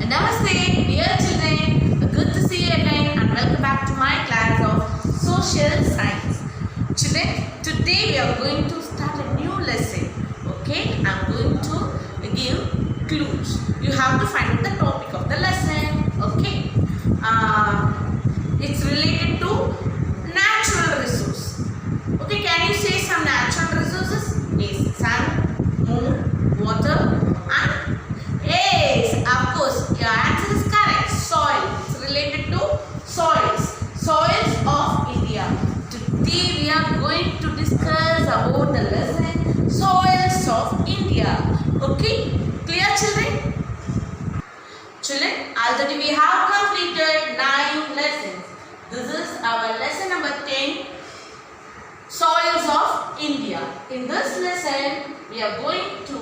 Namaste, dear children. Good to see you again and welcome back to my class of Social Science. Children, today we are going to start a new lesson. Okay, I am going to give clues. You have to find out the topic of the lesson. Okay, it's related to natural resource. Okay, can you say some natural resources? Yes, sun, moon, water, and yes, of course, your answer is correct. Soil. It's related to soils. Soils of India. Today we are going to discuss about the lesson Soils of India. Okay, clear children? Children, already we have completed 9 lessons. This is our lesson number 10. Soils of India. In this lesson, we are going to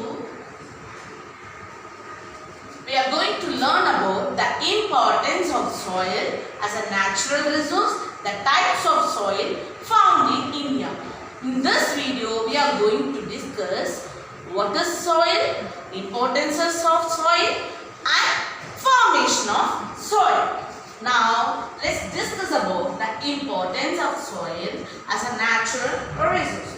learn about the importance of soil as a natural resource, the types of soil found in India. In this video, we are going to discuss what is soil, importances of soil, and formation of soil. Now, let's discuss about the importance of soil as a natural resource.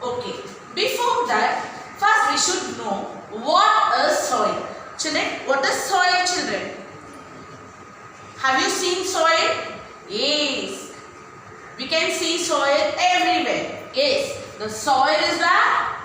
Okay, before that, first we should know what is soil. Children, what is soil, children? Have you seen soil? Yes. We can see soil everywhere. Yes. The soil is the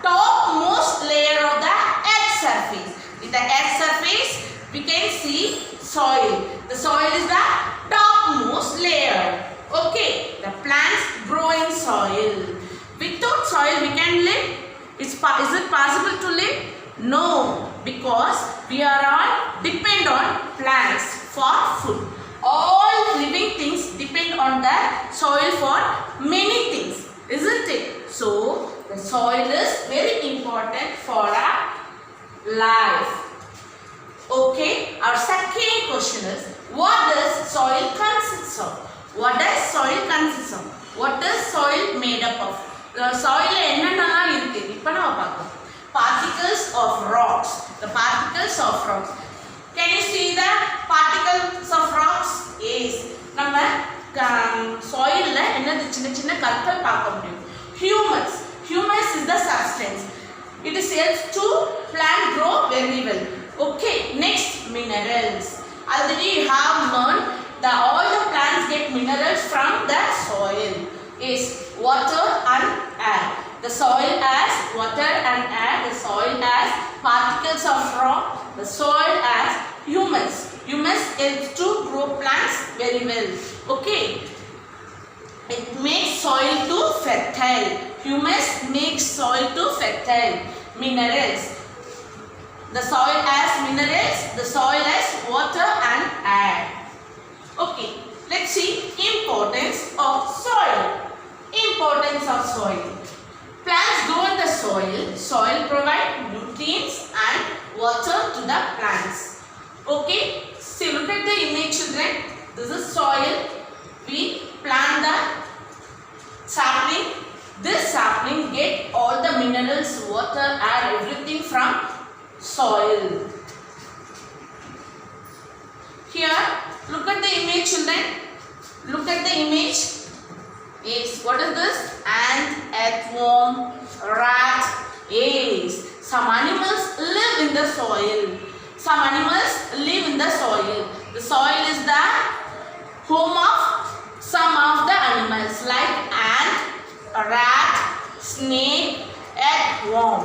topmost layer of the earth surface. In the earth surface, we can see soil. The soil is the topmost layer. Okay. The plants grow in soil. Without soil, we can live. Is it possible to live? No, because we are all depend on plants for food. All living things depend on the soil for many things, isn't it? So, the soil is very important for our life. Okay, our second question is, what does soil consist of? What does soil consist of? What is soil made up of? The soil என்னென்னலாம் இருக்கு இப்போ நாம பார்க்கலாம். Particles of rocks. The particles of rocks. Can you see the particles of rocks? Yes. நம்ம soil ல என்னது சின்ன சின்ன கற்கள் பார்க்க முடியும். Humus. Humus is the substance. It is helps to plant grow very well. Okay. Next, minerals. Already you have learned that all the plants get minerals from the soil. Yes. Water and air. The soil has water and air. The soil has particles of rock. The soil has humus. Humus helps to grow plants very well. Okay. It makes soil to fertile. Humus makes soil to fertile. Minerals. The soil has minerals. The soil has water and air. Okay. Let's see importance of soil. Importance of soil. Plants grow in the soil. Soil provides nutrients and water to the plants. Okay. See, look at the image, children. This is soil. We plant the sapling. This sapling get all the minerals, water, air, everything from soil. Here, look at the image, children. Look at the image. Yes, what is this? Ant, earthworm, rat. Yes, some animals live in the soil. Some animals live in the soil. The soil is the home of some of the animals like ant, rat, snake, earthworm.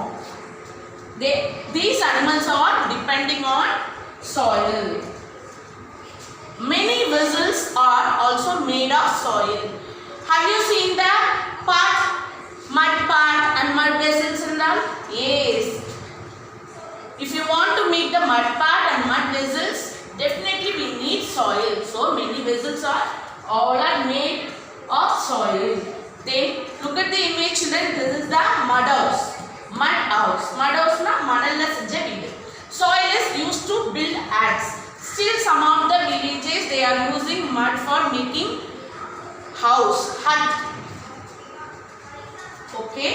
These animals are depending on soil. Many vessels are also made of soil. Have you seen the mud pot and mud vessels in them? Yes. If you want to make the mud pot and mud vessels, definitely we need soil. So many vessels are all made of soil. Then look at the image, children. This is the mud house. Mud house. Mud house na manalla senja veedu. Soil is used to build huts. Still some of the villages they are using mud for making house, hut. Okay,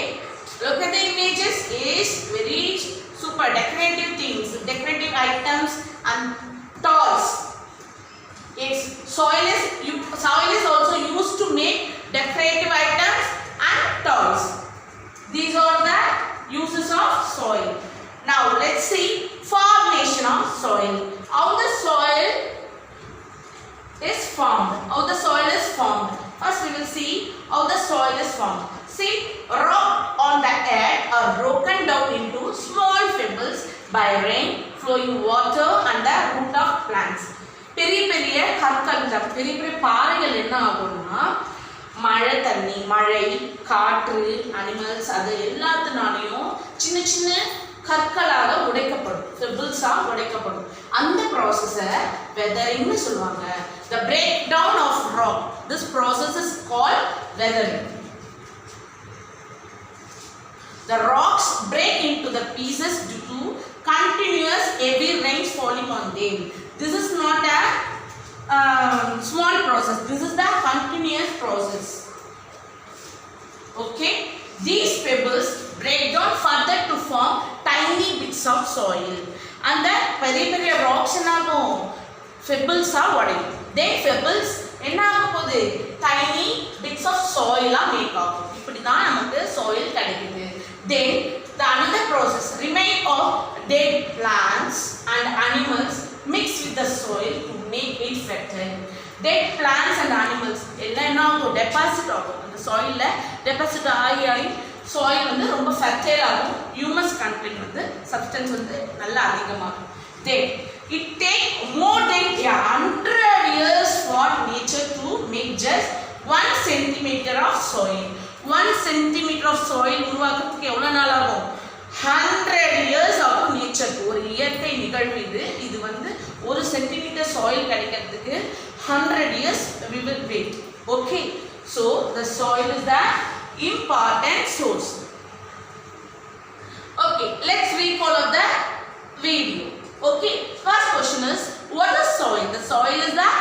look at the images. Is very super decorative things, decorative items and let's see formation of soil. How the soil is formed. How the soil is formed. First we will see how the soil is formed. See, rock on the earth are broken down into small pebbles by rain, flowing water and the root of plants. பெரிய பெரிய கற்கள், பெரிய பெரிய பாறைகள் என்ன ஆகும்னா மழை தண்ணி, மழை, காற்று, அனிமல்ஸ் அது எல்லாத்தினாலையும் சின்ன சின்ன கற்களாக உடைக்கப்படும், பெபிள்ஸா உடைக்கப்படும். அந்த ப்ராசஸை வெதரிங்னு சொல்லுவாங்க. The breakdown of rock. This process is called weathering. The rocks break into the pieces due to continuous heavy rains falling on them. This is not a small process. This is the continuous process. Okay. These pebbles break down further to form tiny bits of soil. And the very very rocks enaagum pebbles are உடையும். Then pebbles என்ன ஆக போகுது, tiny bits of soil make ஆகும். இப்படி தான் நமக்கு soil கிடைக்குது. Then the another process, remain of dead plants and animals mix with the soil to make it fertile. Dead plants and animals எல்லாம் என்ன ஆகும், டெபாசிட் ஆகும். அந்த soilல டெபாசிட் ஆகி soil வந்து ரொம்ப fertile ஆகும். humus content வந்து substance வந்து நல்லா அதிகமாகும். Then it take more than 100 years for nature to make just 1 centimeter of soil. 1 centimeter of soil உருவாக்குறதுக்கு எவ்வளவு நாள் ஆகும், 100 years ஆகும். நேச்சர் ஒரு இயற்கை நிகழ்வு இது வந்து 1 சென்டிமீட்டர் soil கிடைக்கிறதுக்கு 100 years we will wait. Okay, so the soil is the important source. Okay, let's refollow the video. Okay, first question is, what is soil? The soil is the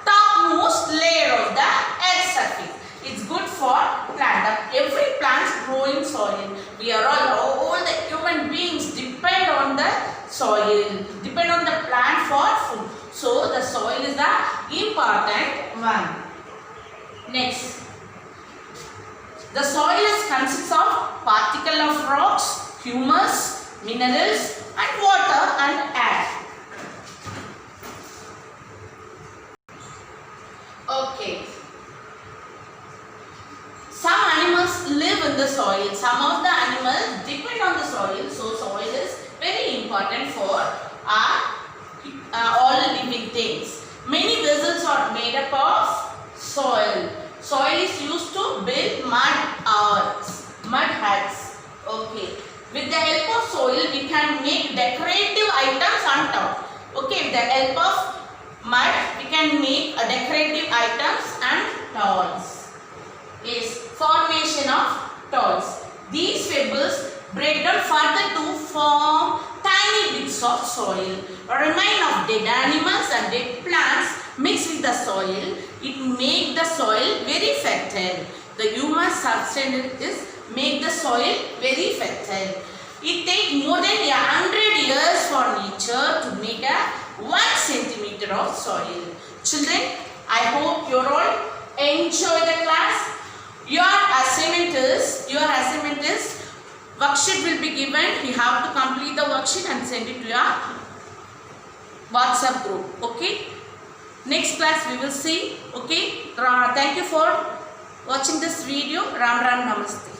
topmost layer of the earth's surface. It's good for plant. Every plant grow in soil. We are all the human beings depend on the soil, depend on the plant for food. So the soil is the important one. Next, the soil consists of particles of rocks, humus, minerals and water and air. Okay. Some animals live in the soil. Some of the animals depend on the soil. So soil is very important for all living things. Many vessels are made up of soil. Soil is used to build mud huts. Okay. With the help of soil, we can make decorative items on top. Okay. With the help of mud, we can make decorative items and towels. Is formation of towels. These pebbles break down further to form tiny bits of soil. A remain of dead animals and dead plants mixed with the soil. It make the soil very fertile. The humus substance is make the soil very fertile. It takes more than 100 years for nature to make a 1 centimeter of soil. Children, I hope you all enjoy the class. Your assignment is worksheet will be given. You have to complete the worksheet and send it to your WhatsApp group. Okay. Next class we will see. Okay. Thank you for watching this video. Ram Ram Namaste.